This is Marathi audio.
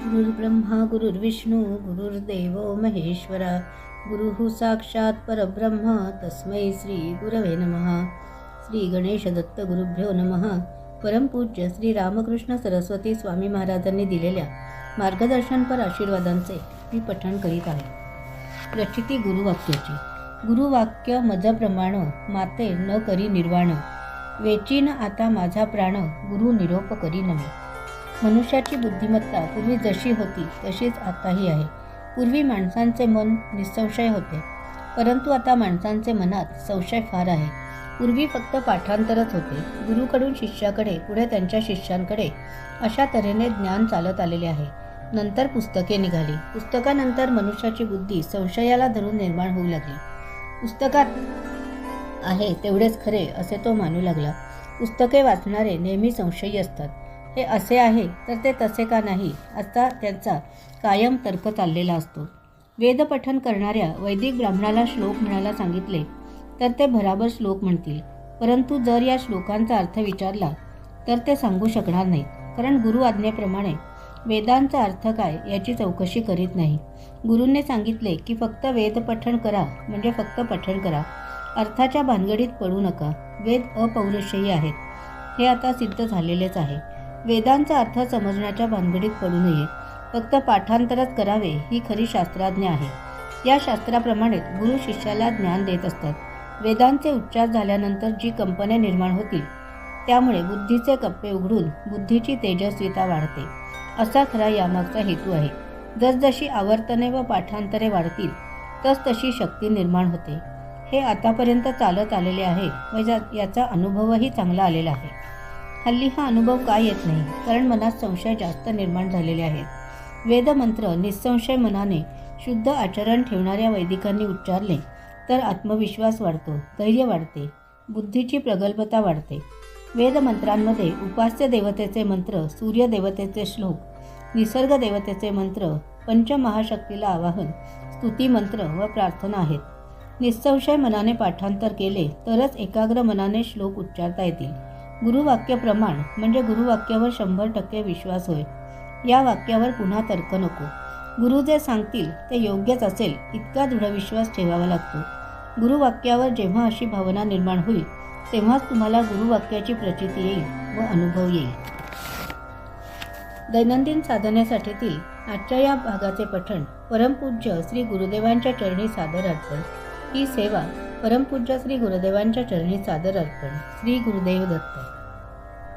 गुरुर्ब्रह्मा गुरुर्विष्णू गुरुर्देवो महेश्वरा गुरुः साक्षात् परब्रह्म तस्मै श्री गुरवे नमः। श्री गणेश दत्त गुरुभ्यो नमः। परमपूज्य श्री रामकृष्ण सरस्वती स्वामी महाराजांनी दिलेल्या मार्गदर्शनपर आशीर्वादांचे मी पठण करीत आहे। प्रचिती गुरुवाक्याची। गुरुवाक्य मजप्रमाण माते न करी निर्वाण, वेचीन आता माझा प्राण गुरु निरोप करी नमे। मनुष्याची बुद्धिमत्ता पूर्वी जशी होती तशीच आताही आहे। पूर्वी माणसांचे मन निसंशय होते, परंतु आता माणसांचे मनात संशय फार आहे। पूर्वी फक्त पाठांतरच होते, गुरुकडून शिष्याकडे, पुढे त्यांच्या शिष्यांकडे, अशा तऱ्हेने ज्ञान चालत आलेले आहे। नंतर पुस्तके निघाली। पुस्तकानंतर मनुष्याची बुद्धी संशयाला धरून निर्माण होऊ लागली। पुस्तकात आहे तेवढेच खरे असे तो मानू लागला। पुस्तके वाचणारे नेहमी संशयी असतात। हे असे आहे तर ते तसे का नाही असा त्यांचा कायम तर्क चाललेला असतो। वेदपठन करणाऱ्या वैदिक ब्राह्मणाला श्लोक म्हणायला सांगितले तर ते भराभर श्लोक म्हणतील, परंतु जर या श्लोकांचा अर्थ विचारला तर ते सांगू शकणार नाहीत, कारण गुरु आज्ञेप्रमाणे वेदांचा अर्थ काय याची चौकशी करीत नाही। गुरूंनी सांगितले की फक्त वेदपठण करा, म्हणजे फक्त पठण करा, अर्थाच्या भानगडीत पडू नका। वेद अपौरुषेयी आहेत, हे आता सिद्ध झालेलेच आहे। वेदांचा अर्थ समजण्याच्या भानगडीत पडू नये, फक्त पाठांतरच करावे ही खरी शास्त्राज्ञा आहे। या शास्त्राप्रमाणेच गुरु शिष्याला ज्ञान देत असतात। वेदांचे उच्चार झाल्यानंतर जी कंपने निर्माण होतील त्यामुळे बुद्धीचे कप्पे उघडून बुद्धीची तेजस्विता वाढते, असा खरा यामागचा हेतू आहे। जसजशी आवर्तने व पाठांतरे वाढतील तसतशी शक्ती निर्माण होते। हे आतापर्यंत चालत आलेले आहे व याचा अनुभवही चांगला आलेला आहे। हल्ली हा अनुभव का येत नाही, कारण मनात संशय जास्त निर्माण झालेले आहेत। वेदमंत्र निसंशय मनाने शुद्ध आचरण ठेवणाऱ्या वैदिकांनी उच्चारले तर आत्मविश्वास वाढतो, धैर्य वाढते, बुद्धीची प्रगल्भता वाढते। वेदमंत्रांमध्ये उपास्य देवतेचे मंत्र, सूर्य देवतेचे श्लोक, निसर्ग देवतेचे मंत्र, पंचमहाशक्तीला आवाहन, स्तुती मंत्र व प्रार्थना आहेत। निसंशय मनाने पाठांतर केले तरच एकाग्र मनाने श्लोक उच्चारता येतील। गुरुवाक्य प्रमाण म्हणजे गुरुवाक्यावर 100% विश्वास होय। या वाक्यावर पुन्हा तर्क नको। गुरु जे सांगतील ते योग्यच असेल इतका दृढ विश्वास ठेवावा लागतो। गुरुवाक्यावर जेव्हा अशी भावना निर्माण होईल तेव्हाच तुम्हाला गुरुवाक्याची प्रचिती येईल व अनुभव येईल। दैनंदिन साधनेसाठीतील आजच्या या भागाचे पठण परमपूज्य श्री गुरुदेवांच्या चरणी सादर अर्पण। ही सेवा परमपूज्य श्री गुरुदेवांच्या चरणी सादर अर्पण। श्री गुरुदेव दत्त।